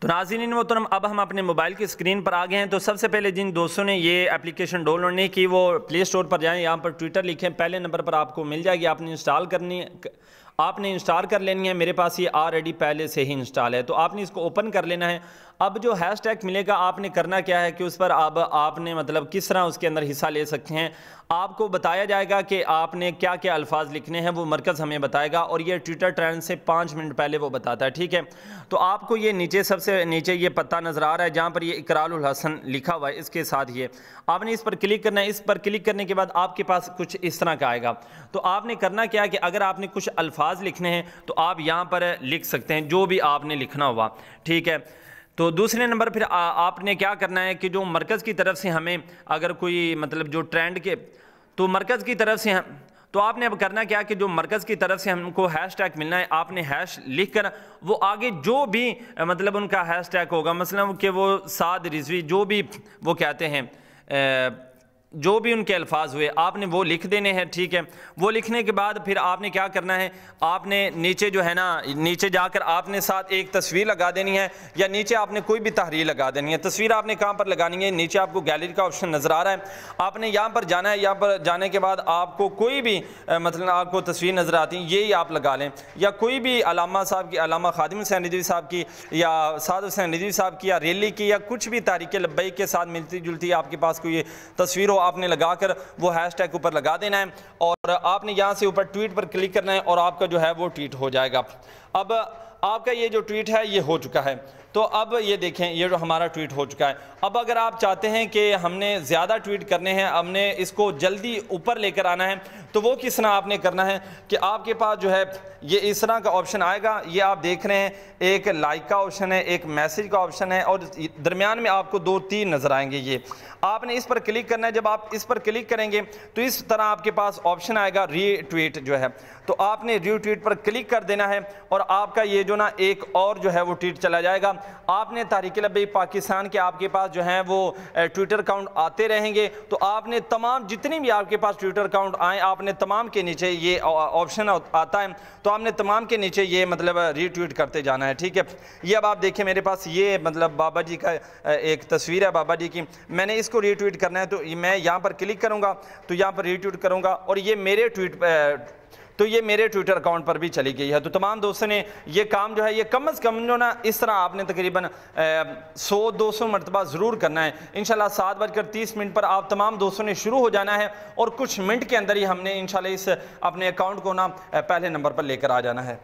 تو ناظرین محترم، اب ہم اپنے موبائل کی اسکرین پر آ گئے ہیں۔ تو سب سے پہلے جن دوستوں نے یہ اپلیکیشن ڈاؤن لوڈ نہیں کی وہ پلے اسٹور پر جائیں، یہاں پر ٹویٹر لکھیں، پہلے نمبر پر آپ کو مل جائے گی، آپ نے انسٹال کر لینی ہے۔ میرے پاس یہ آلریڈی پہلے سے ہی انسٹال ہے، تو آپ نے اس کو اوپن کر لینا ہے۔ اب جو ہیش ٹیگ ملے گا آپ نے کرنا کیا ہے کہ اس پر اب آپ نے مطلب کس طرح اس کے اندر حصہ لے سکتے ہیں، آپ کو بتایا جائے گا کہ آپ نے کیا کیا الفاظ لکھنے ہیں، وہ مرکز ہمیں بتائے گا، اور یہ ٹویٹر ٹرینڈ سے 5 منٹ پہلے وہ بتاتا ہے، ٹھیک ہے۔ تو آپ کو یہ نیچے سب سے نیچے یہ پتہ نظر آ رہا ہے جہاں پر یہ اقرار الحسن لکھا ہوا ہے، اس کے ساتھ یہ آپ نے اس پر کلک کرنا ہے۔ اس پر کلک کرنے کے بعد آپ کے پاس کچھ اس طرح کا آئے گا۔ تو آپ نے کرنا کیا ہے کہ اگر آپ نے کچھ الفاظ لکھنے ہیں تو آپ یہاں پر لکھ سکتے ہیں جو بھی آپ نے لکھنا ہوا، ٹھیک ہے۔ تو دوسرے نمبر پھر آپ نے کیا کرنا ہے کہ جو مرکز کی طرف سے ہمیں اگر کوئی مطلب جو ٹرینڈ کے تو مرکز کی طرف سے تو آپ نے اب کرنا کیا کہ جو مرکز کی طرف سے ہم کو ہیش ٹیگ ملنا ہے، آپ نے ہیش لکھ کر وہ آگے جو بھی مطلب ان کا ہیش ٹیگ ہوگا، مثلا کہ وہ سعد رضوی جو بھی وہ کہتے ہیں جو بھی ان کے الفاظ ہوئے آپ نے وہ لکھ دینے ہیں، ٹھیک ہے۔ وہ لکھنے کے بعد پھر آپ نے کیا کرنا ہے، آپ نے نیچے جو ہے نا نیچے جا کر آپ نے ساتھ ایک تصویر لگا دینی ہے، یا نیچے آپ نے کوئی بھی تحریر لگا دینی ہے۔ تصویر آپ نے کہاں پر لگانی ہے، نیچے آپ کو گیلری کا آپشن نظر آ رہا ہے، آپ نے یہاں پر جانا ہے۔ یہاں پر جانے کے بعد آپ کو کوئی بھی مثلا آپ کو تصویر نظر آتی ہے یہی آپ لگا لیں، یا کوئی بھی علامہ صاحب کی، علامہ خادم حسین رضوی صاحب کی، یا سعد حسین رضوی صاحب کی، یا ریلی کی، یا کچھ بھی تحریک لبیک کے ساتھ ملتی جلتی آپ کے پاس کوئی تصویر ہو، آپ نے لگا کر وہ ہیش ٹیگ اوپر لگا دینا ہے، اور آپ نے یہاں سے اوپر ٹویٹ پر کلک کرنا ہے، اور آپ کا جو ہے وہ ٹویٹ ہو جائے گا۔ اب آپ کا یہ جو ٹویٹ ہے یہ ہو چکا ہے۔ تو اب یہ دیکھیں یہ جو ہمارا ٹویٹ ہو چکا ہے۔ اب اگر آپ چاہتے ہیں کہ ہم نے زیادہ ٹویٹ کرنے ہیں، ہم نے اس کو جلدی اوپر لے کر آنا ہے، تو وہ کس طرح آپ نے کرنا ہے کہ آپ کے پاس جو ہے یہ اس طرح کا آپشن آئے گا، یہ آپ دیکھ رہے ہیں ایک لائک کا آپشن ہے، ایک میسج کا آپشن ہے، اور درمیان میں آپ کو 2-3 نظر آئیں گے۔ یہ آپ نے اس پر کلک کرنا ہے۔ جب آپ اس پر کلک کریں گے تو اس طرح آپ کے پاس آپشن آئے گا ری ٹویٹ جو ہے، تو آپ نے ری ٹویٹ پر کلک کر دینا ہے، اور آپ کا یہ جو نا ایک اور جو ہے وہ ٹویٹ چلا جائے گا۔ آپ نے تحریک لبیک پاکستان کے آپ کے پاس جو ہیں وہ ٹویٹر اکاؤنٹ آتے رہیں گے، تو آپ نے تمام جتنی بھی آپ کے پاس ٹویٹر اکاؤنٹ آئیں آپ نے تمام کے نیچے یہ آپشن آتا ہے، تو آپ نے تمام کے نیچے یہ مطلب ری ٹویٹ کرتے جانا ہے، ٹھیک ہے۔ یہ اب آپ دیکھیں میرے پاس یہ مطلب بابا جی کا ایک تصویر ہے بابا جی کی، میں نے اس کو ری ٹویٹ کرنا ہے، تو میں یہاں پر کلک کروں گا تو یہاں پر ری ٹویٹ کروں گا، اور یہ میرے ٹویٹر اکاؤنٹ پر بھی چلی گئی ہے۔ تو تمام دوستوں نے یہ کام جو ہے یہ کم از کم جو نا اس طرح آپ نے تقریباً 100-200 مرتبہ ضرور کرنا ہے۔ انشاءاللہ 7:30 پر آپ تمام دوستوں نے شروع ہو جانا ہے، اور کچھ منٹ کے اندر ہی ہم نے انشاءاللہ اس اپنے اکاؤنٹ کو نا پہلے نمبر پر لے کر آ جانا ہے۔